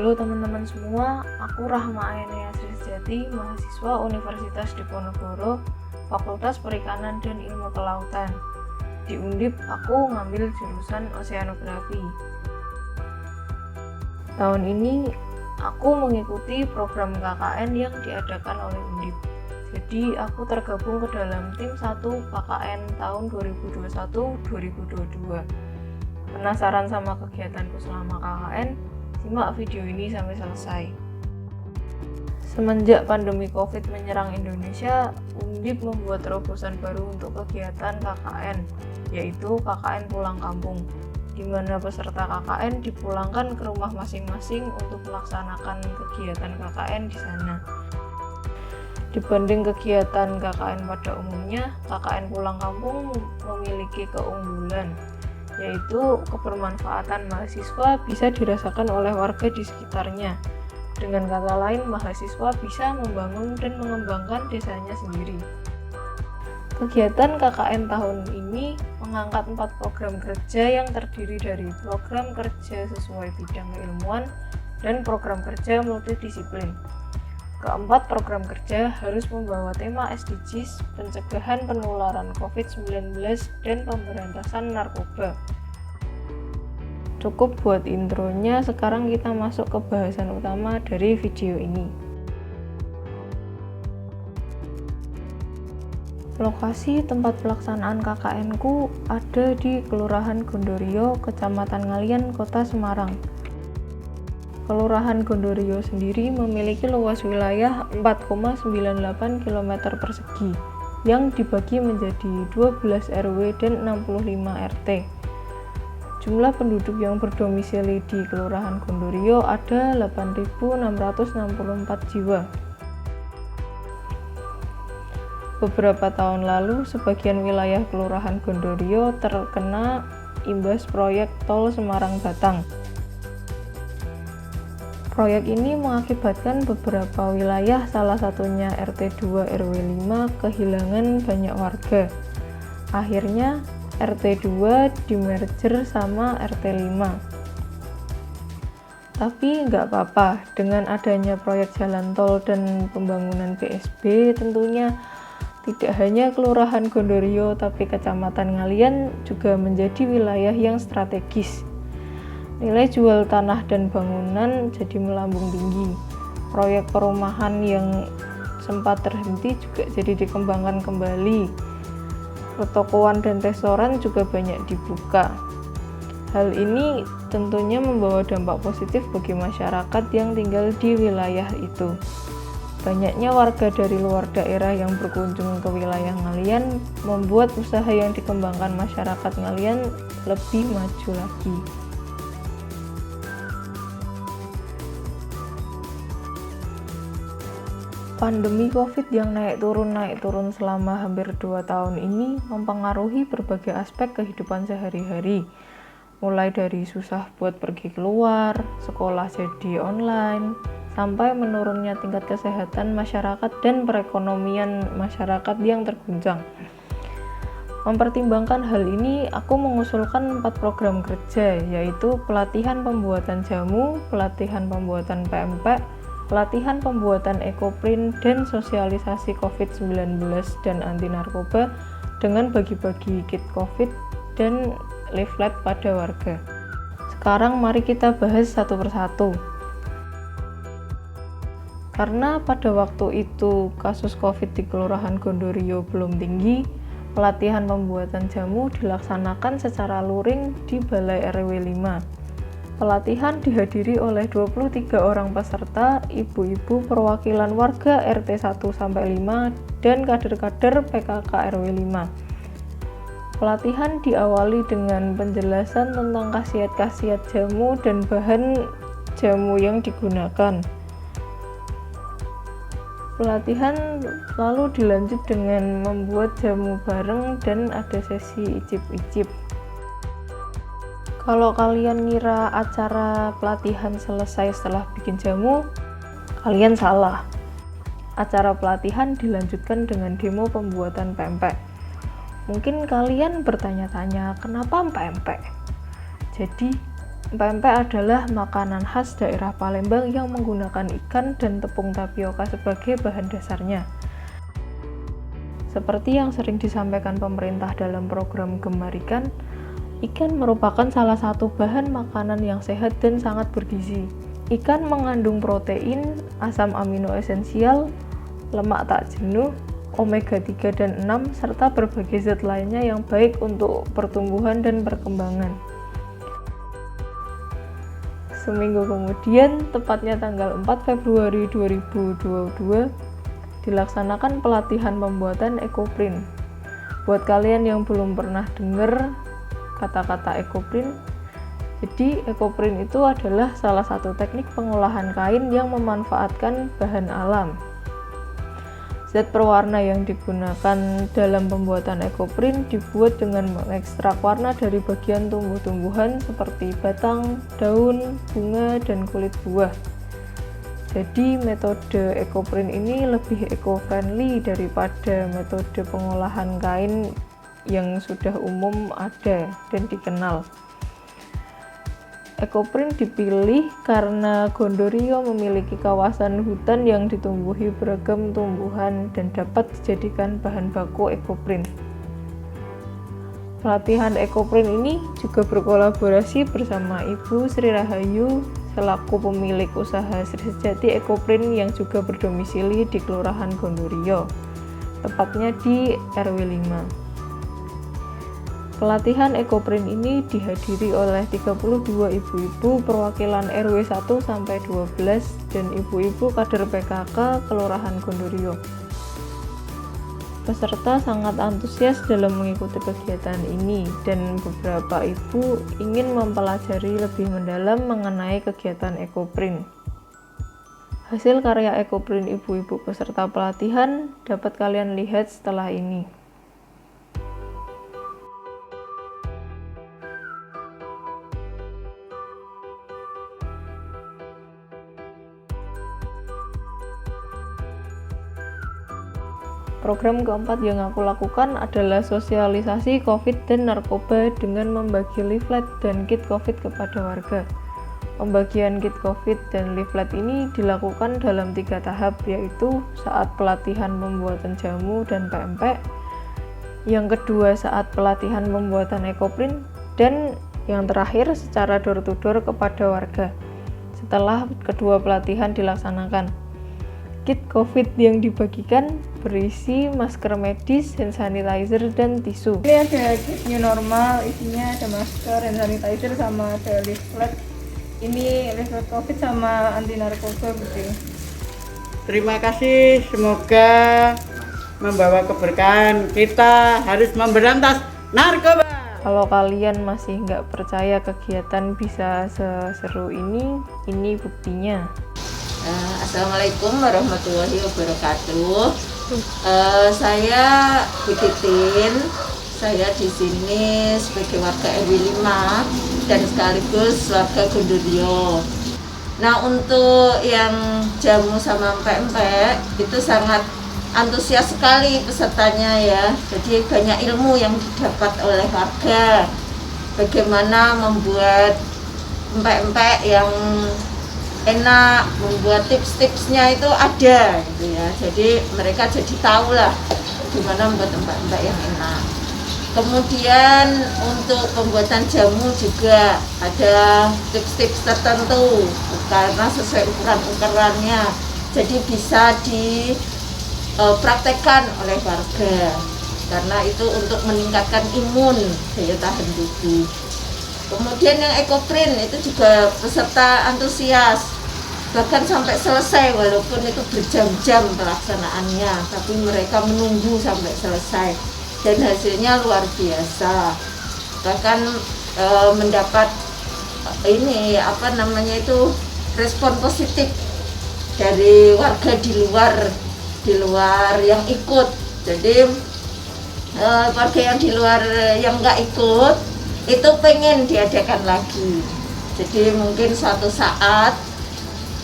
Halo teman-teman semua, aku Rahma Ainaya Srijati, mahasiswa Universitas Diponegoro, Fakultas Perikanan dan Ilmu Kelautan. Di Undip, aku ngambil jurusan Oceanografi. Tahun ini, aku mengikuti program KKN yang diadakan oleh Undip. Jadi, aku tergabung ke dalam tim 1 KKN tahun 2021-2022. Penasaran sama kegiatanku selama KKN? Simak video ini sampai selesai. Semenjak pandemi COVID menyerang Indonesia, Undip membuat terobosan baru untuk kegiatan KKN, yaitu KKN Pulang Kampung, di mana peserta KKN dipulangkan ke rumah masing-masing untuk melaksanakan kegiatan KKN di sana. Dibanding kegiatan KKN pada umumnya, KKN Pulang Kampung memiliki keunggulan, yaitu kebermanfaatan mahasiswa bisa dirasakan oleh warga di sekitarnya. Dengan kata lain, mahasiswa bisa membangun dan mengembangkan desanya sendiri. Kegiatan KKN tahun ini mengangkat 4 program kerja yang terdiri dari program kerja sesuai bidang keilmuan dan program kerja multidisiplin. Keempat program kerja harus membawa tema SDGs, pencegahan penularan COVID-19, dan pemberantasan narkoba. Cukup buat intronya, sekarang kita masuk ke bahasan utama dari video ini. Lokasi tempat pelaksanaan KKN-ku ada di Kelurahan Gondorio, Kecamatan Ngalian, Kota Semarang. Kelurahan Gondorio sendiri memiliki luas wilayah 4,98 km persegi yang dibagi menjadi 12 RW dan 65 RT. Jumlah penduduk yang berdomisili di Kelurahan Gondorio ada 8.664 jiwa. Beberapa tahun lalu, sebagian wilayah Kelurahan Gondorio terkena imbas proyek tol Semarang-Batang. Proyek ini mengakibatkan beberapa wilayah, salah satunya RT 2 RW 5, kehilangan banyak warga. Akhirnya RT 2 dimerger sama RT 5. Tapi nggak apa-apa, dengan adanya proyek jalan tol dan pembangunan PSB, tentunya tidak hanya Kelurahan Gondorio, tapi Kecamatan Ngalian juga menjadi wilayah yang strategis. Nilai jual tanah dan bangunan jadi melambung tinggi. Proyek perumahan yang sempat terhenti juga jadi dikembangkan kembali. Pertokoan dan restoran juga banyak dibuka. Hal ini tentunya membawa dampak positif bagi masyarakat yang tinggal di wilayah itu. Banyaknya warga dari luar daerah yang berkunjung ke wilayah Ngalian membuat usaha yang dikembangkan masyarakat Ngalian lebih maju lagi. Pandemi COVID yang naik turun selama hampir 2 tahun ini mempengaruhi berbagai aspek kehidupan sehari-hari. Mulai dari susah buat pergi keluar, sekolah jadi online, sampai menurunnya tingkat kesehatan masyarakat dan perekonomian masyarakat yang terguncang. Mempertimbangkan hal ini, aku mengusulkan 4 program kerja, yaitu pelatihan pembuatan jamu, pelatihan pembuatan pempek, pelatihan pembuatan ekoprint, dan sosialisasi COVID-19 dan anti narkoba dengan bagi-bagi kit COVID dan leaflet pada warga. Sekarang mari kita bahas satu persatu. Karena pada waktu itu kasus COVID di Kelurahan Gondorio belum tinggi, pelatihan pembuatan jamu dilaksanakan secara luring di Balai RW 5. Pelatihan dihadiri oleh 23 orang peserta, ibu-ibu perwakilan warga RT 1-5 dan kader-kader PKK RW 5. Pelatihan diawali dengan penjelasan tentang khasiat-khasiat jamu dan bahan jamu yang digunakan. Pelatihan lalu dilanjut dengan membuat jamu bareng dan ada sesi icip-icip. Kalau kalian ngira acara pelatihan selesai setelah bikin jamu, kalian salah. Acara pelatihan dilanjutkan dengan demo pembuatan pempek. Mungkin kalian bertanya-tanya, kenapa pempek? Jadi, Empek-empek adalah makanan khas daerah Palembang yang menggunakan ikan dan tepung tapioka sebagai bahan dasarnya. Seperti yang sering disampaikan pemerintah dalam program Gemar Ikan merupakan salah satu bahan makanan yang sehat dan sangat bergizi. Ikan mengandung protein, asam amino esensial, lemak tak jenuh, omega 3 dan 6, serta berbagai zat lainnya yang baik untuk pertumbuhan dan perkembangan. Seminggu kemudian, tepatnya tanggal 4 Februari 2022, dilaksanakan pelatihan pembuatan ekoprint. Buat kalian yang belum pernah dengar kata-kata ekoprint, jadi ekoprint itu adalah salah satu teknik pengolahan kain yang memanfaatkan bahan alam. Zat perwarna yang digunakan dalam pembuatan ekoprint dibuat dengan mengekstrak warna dari bagian tumbuh-tumbuhan seperti batang, daun, bunga, dan kulit buah. Jadi metode ekoprint ini lebih eco-friendly daripada metode pengolahan kain yang sudah umum ada dan dikenal. Ekoprint dipilih karena Gondorio memiliki kawasan hutan yang ditumbuhi beragam tumbuhan dan dapat dijadikan bahan baku ekoprint. Pelatihan ekoprint ini juga berkolaborasi bersama Ibu Sri Rahayu selaku pemilik usaha Sri Sejati Ekoprint yang juga berdomisili di Kelurahan Gondorio, tepatnya di RW 5. Pelatihan ekoprint ini dihadiri oleh 32 ibu-ibu perwakilan RW 1 sampai 12 dan ibu-ibu kader PKK Kelurahan Gondorio. Peserta sangat antusias dalam mengikuti kegiatan ini dan beberapa ibu ingin mempelajari lebih mendalam mengenai kegiatan ekoprint. Hasil karya ekoprint ibu-ibu peserta pelatihan dapat kalian lihat setelah ini. Program keempat yang aku lakukan adalah sosialisasi COVID dan narkoba dengan membagi leaflet dan kit COVID kepada warga. Pembagian kit COVID dan leaflet ini dilakukan dalam 3 tahap, yaitu saat pelatihan pembuatan jamu dan pempek, yang kedua saat pelatihan pembuatan ekoprint, dan yang terakhir secara door to door kepada warga. Setelah kedua pelatihan dilaksanakan, kit COVID yang dibagikan berisi masker medis, hand sanitizer, dan tisu. Ini ada kit new normal, isinya ada masker, hand sanitizer, sama ada leaflet. Ini leaflet COVID sama anti narkoba gitu. Terima kasih, semoga membawa keberkahan. Kita harus memberantas narkoba. Kalau kalian masih nggak percaya kegiatan bisa seseru ini buktinya. Assalamualaikum warahmatullahi wabarakatuh. Saya Bu Titin. Saya di sini sebagai warga RW 5 dan sekaligus warga Gondorio. Nah, untuk yang jamu sama empek-empek itu sangat antusias sekali pesertanya ya. Jadi banyak ilmu yang didapat oleh warga. Bagaimana membuat empek-empek yang enak, membuat tips-tipsnya itu ada gitu ya. Jadi mereka jadi tahu lah gimana membuat empek-empek yang enak. Kemudian untuk pembuatan jamu juga ada tips-tips tertentu karena sesuai ukuran-ukurannya. Jadi bisa dipraktekkan oleh warga karena itu untuk meningkatkan imun, daya tahan tubuh. Kemudian yang ekoprint itu juga peserta antusias, bahkan sampai selesai walaupun itu berjam-jam pelaksanaannya, tapi mereka menunggu sampai selesai dan hasilnya luar biasa. Bahkan mendapat respon positif dari warga di luar yang ikut. Jadi warga yang di luar yang nggak ikut itu pengen diadakan lagi. Jadi mungkin suatu saat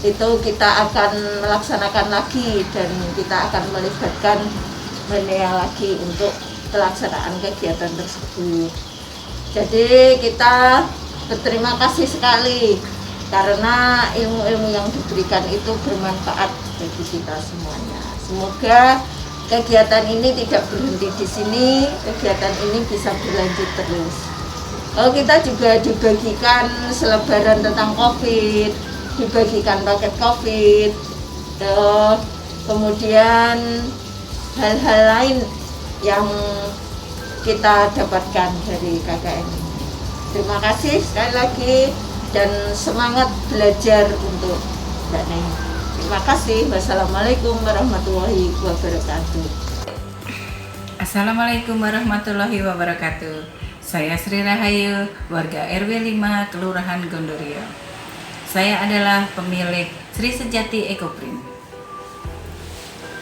itu kita akan melaksanakan lagi dan kita akan melibatkan media lagi untuk pelaksanaan kegiatan tersebut. Jadi kita berterima kasih sekali karena ilmu-ilmu yang diberikan itu bermanfaat bagi kita semuanya. Semoga kegiatan ini tidak berhenti di sini, kegiatan ini bisa berlanjut terus. Kita juga dibagikan selebaran tentang COVID, dibagikan paket COVID, kemudian hal-hal lain yang kita dapatkan dari KKN ini. Terima kasih sekali lagi dan semangat belajar untuk Mbak Neng. Terima kasih. Wassalamualaikum warahmatullahi wabarakatuh. Assalamualaikum warahmatullahi wabarakatuh. Saya Sri Rahayu, warga RW 5 Kelurahan Gondorio. Saya adalah pemilik Sri Sejati Ekoprint.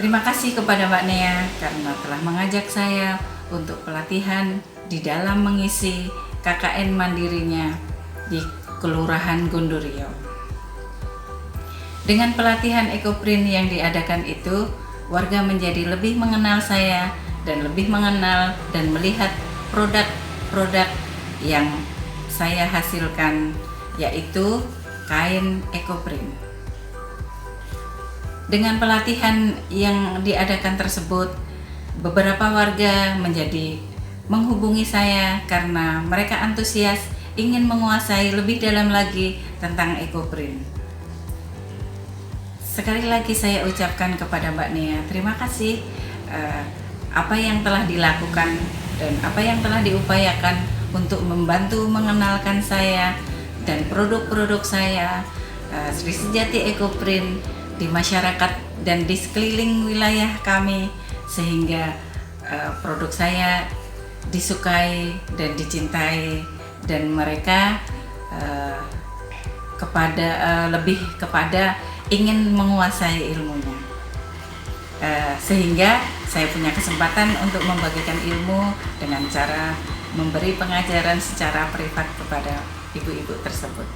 Terima kasih kepada Mbak Nea karena telah mengajak saya untuk pelatihan di dalam mengisi KKN mandirinya di Kelurahan Gondorio. Dengan pelatihan Ekoprint yang diadakan itu, warga menjadi lebih mengenal saya dan lebih mengenal dan melihat produk-produk yang saya hasilkan, yaitu kain Ekoprint. Dengan pelatihan yang diadakan tersebut, beberapa warga menjadi menghubungi saya karena mereka antusias ingin menguasai lebih dalam lagi tentang Ekoprint. Sekali lagi saya ucapkan kepada Mbak Nia, terima kasih apa yang telah dilakukan dan apa yang telah diupayakan untuk membantu mengenalkan saya dan produk-produk saya Sri Sejati Ekoprint di masyarakat dan di sekeliling wilayah kami, sehingga produk saya disukai dan dicintai dan mereka lebih kepada ingin menguasai ilmunya, sehingga saya punya kesempatan untuk membagikan ilmu dengan cara memberi pengajaran secara privat kepada ibu-ibu tersebut.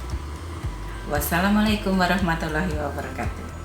Wassalamualaikum warahmatullahi wabarakatuh.